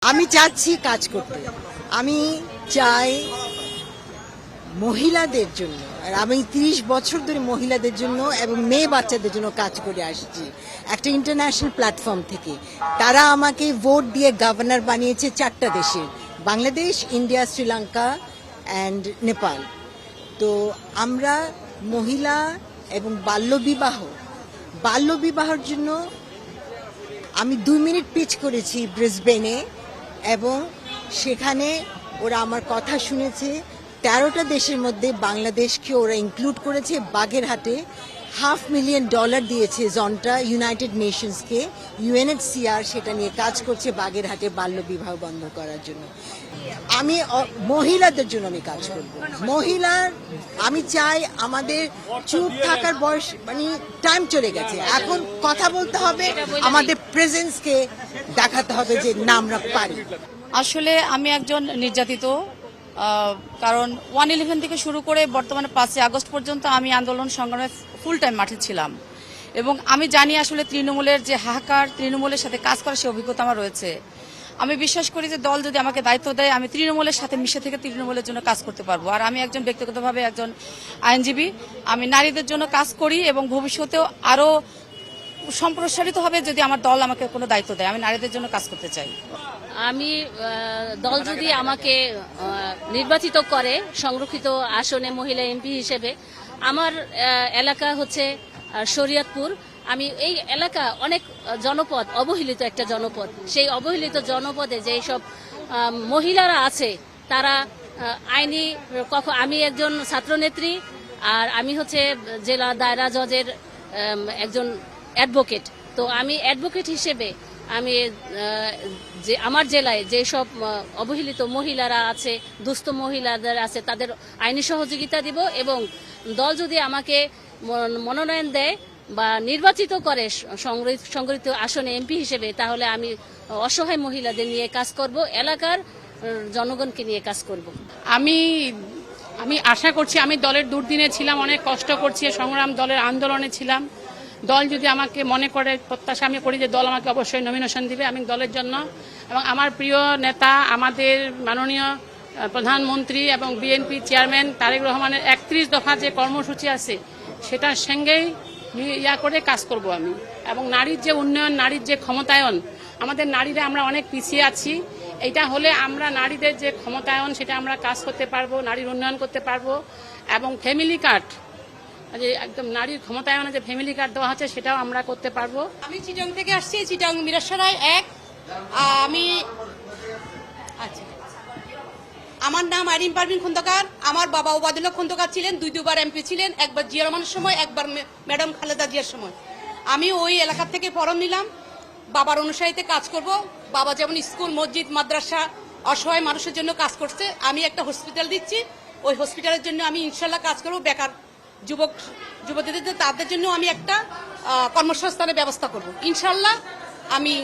আমি চাচ্ছি কাজ করতে। আমি চাই মহিলাদের জন্য, আর আমি 30 বছর ধরে মহিলাদের জন্য এবং মেয়ে বাচ্চাদের জন্য কাজ করে আসছি একটা ইন্টারন্যাশনাল প্ল্যাটফর্ম থেকে। তারা আমাকে ভোট দিয়ে গভর্নর বানিয়েছে 4টা দেশের, বাংলাদেশ, ইন্ডিয়া, শ্রীলঙ্কা অ্যান্ড নেপাল। তো আমরা মহিলা এবং বাল্যবিবাহের জন্য আমি 2 মিনিট পিচ করেছি ব্রিসবেনে, এবং সেখানে ওরা আমার কথা শুনেছে। 13টা দেশের মধ্যে বাংলাদেশকে ওরা ইনক্লুড করেছে। বাগেরহাটে $500,000 দিয়েছে জনটা ইউনাইটেড নেশনসকে, UNHCR সেটা নিয়ে কাজ করছে বাগেরহাটে বাল্যবিবাহ বন্ধ করার জন্য। আমি মহিলাদের জন্য আমি কাজ করব। আমি চাই আমাদের চুপ থাকার বয়স, মানে টাইম চলে গেছে। এখন কথা বলতে হবে, আমাদের প্রেজেন্সকে দেখাতে হবে যে না আমরা পারি। আসলে আমি একজন নির্যাতিত, কারণ 1/11 থেকে শুরু করে বর্তমানে 5ই আগস্ট পর্যন্ত আমি আন্দোলন সংগ্রামে ফুল টাইম মাঠে ছিলাম, এবং আমি জানি আসলে তৃণমূলের যে হাহাকার, তৃণমূলের সাথে কাজ করার সে অভিজ্ঞতা আমার রয়েছে। আমি বিশ্বাস করি যে দল যদি আমাকে দায়িত্ব দেয়, আমি তৃণমূলের সাথে মিশে থেকে তৃণমূলের জন্য কাজ করতে পারবো। আর আমি একজন ব্যক্তিগতভাবে একজন আইনজীবী, আমি নারীদের জন্য কাজ করি, এবং ভবিষ্যতেও আরো সম্প্রসারিত হবে যদি আমার দল আমাকে কোনো দায়িত্ব দেয়। আমি নারীদের জন্য কাজ করতে চাই। আমি দল যদি আমাকে নির্বাচিত করে সংরক্ষিত আসনে মহিলা এমপি হিসেবে, আমার এলাকা হচ্ছে শরীয়তপুর। আমি এই এলাকা অনেক জনপদ, অবহেলিত একটা জনপদ। সেই অবহেলিত জনপদে যেই সব মহিলারা আছে তারা আইনি, আমি একজন ছাত্রনেত্রী, আর আমি হচ্ছে জেলা দায়রা জজের একজন অ্যাডভোকেট। তো আমি অ্যাডভোকেট হিসেবে আমি যে আমার জেলায় যে সব অবহেলিত মহিলারা আছে, দুস্থ মহিলাদের আছে, তাদের আইনি সহযোগিতা দিব। এবং দল যদি আমাকে মনোনয়ন দেয় বা নির্বাচিত করে সংগঠিত আসনে এমপি হিসেবে, তাহলে আমি অসহায় মহিলাদের নিয়ে কাজ করব, এলাকার জনগণকে নিয়ে কাজ করব। আমি আশা করছি, আমি দলের দুর্দিনে ছিলাম, অনেক কষ্ট করছি, সংগ্রাম দলের আন্দোলনে ছিলাম। দল যদি আমাকে মনে করে, প্রত্যাশা আমি করি যে দল আমাকে অবশ্যই নমিনেশন দিবে। আমি দলের জন্য এবং আমার প্রিয় নেতা, আমাদের মাননীয় প্রধানমন্ত্রী এবং বিএনপি চেয়ারম্যান তারেক রহমানের 31 দফা যে কর্মসূচি আছে, সেটার সঙ্গেই করে কাজ করব আমি। এবং নারীর যে উন্নয়ন, নারীর যে ক্ষমতায়ন, আমাদের নারীরা আমরা অনেক পিছিয়ে আছি। এইটা হলে আমরা নারীদের যে ক্ষমতায়ন, সেটা আমরা কাজ করতে পারবো, নারীর উন্নয়ন করতে পারবো। এবং ফ্যামিলি কার্ড, যে একদম নারীর ক্ষমতায়নে যে ফ্যামিলি কার্ড দেওয়া হচ্ছে, সেটাও আমরা করতে পারবো। আমি চিটং থেকে আসছি, চিটং মিরাসরাই 1। আচ্ছা, আমার নাম আরিম পারভিন খন্দকার। আমার বাবা ওবায়দুল্লাহ খন্দকার ছিলেন, 2বার এমপি ছিলেন, একবার জিয়া রহমানের সময়, একবার ম্যাডাম খালেদা জিয়ার সময়। আমি ওই এলাকা থেকে ফরম নিলাম, বাবার অনুসারীতে কাজ করব। বাবা যেমন স্কুল, মসজিদ, মাদ্রাসা, অসহায় মানুষের জন্য কাজ করছে, আমি একটা হসপিটাল দিচ্ছি। ওই হসপিটালের জন্য আমি ইনশাল্লাহ কাজ করব। বেকার যুবতীদের, তাদের জন্য আমি একটা কর্মসংস্থানের ব্যবস্থা করব। ইনশাল্লাহ আমি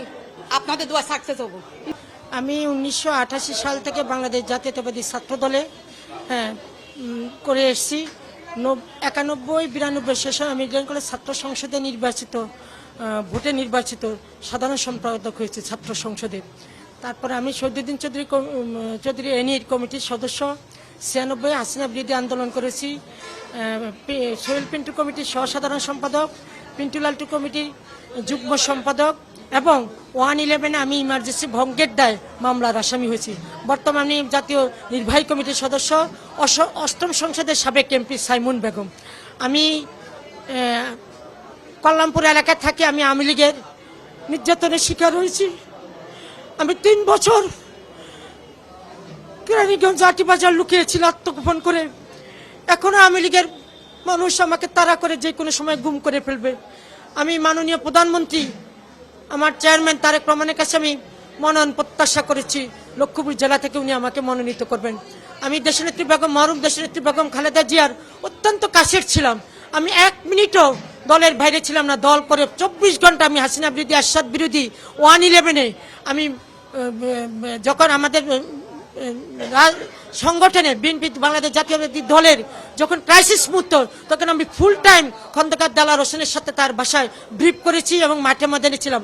আপনাদের দোয়া সাকসেস হব। আমি 1988 সাল থেকে বাংলাদেশ জাতীয়তাবাদী ছাত্র দলে করে এসেছি। 91-92 শেষে আমি ইডেন কলেজ ছাত্র সংসদে ভোটে নির্বাচিত সাধারণ সম্পাদক হয়েছে ছাত্র সংসদে। তারপরে আমি শহীদুদ্দিন চৌধুরী এনইর কমিটির সদস্য। 96 হাসিনা বিরোধী আন্দোলন করেছি। সোহেল পিন্টু কমিটির সহসাধারণ সম্পাদক, পিন্টু লালটু কমিটির যুগ্ম সম্পাদক, এবং 1/11 আমি ইমার্জেন্সি ভঙ্গের দায় মামলার আসামি হয়েছি। বর্তমানে জাতীয় নির্বাহী কমিটির সদস্য, 8ম সংসদের সাবেক এমপি সাইমুন বেগম। আমি কল্যাণপুর এলাকায় থাকি। আমি আওয়ামী লীগের নির্যাতনের শিকার হয়েছি। আমি 3 বছর কেরানীগঞ্জ আটিবাজার লুকিয়েছিল আত্মগোপন করে। এখনো আওয়ামী লীগের মানুষ আমাকে তাড়া করে যে কোনো সময় গুম করে ফেলবে। আমি মাননীয় প্রধানমন্ত্রী, আমার চেয়ারম্যান তারেক রহমানের কাছে আমি মনোনয়ন প্রত্যাশা করেছি। লক্ষ্মীপুর জেলা থেকে উনি আমাকে মনোনীত করবেন। আমি দেশনেত্রী বেগম, মরহুম দেশনেত্রী বেগম খালেদা জিয়ার অত্যন্ত কাছের ছিলাম। আমি 1 মিনিটও দলের বাইরে ছিলাম না। দল করে 24 ঘন্টা আমি হাসিনা বিরোধী, আরশাদ বিরোধী, 1/11 আমি যখন আমাদের সংগঠনে বিএনপি বাংলাদেশ জাতীয়তাবাদী দলের যখন ক্রাইসিস মুহূর্ত, তখন আমি ফুল টাইম খন্দকার দেলাওয়ার হোসেনের সাথে তার বাসায় ব্রিফ করেছি এবং মাঠে ময়দানে ছিলাম।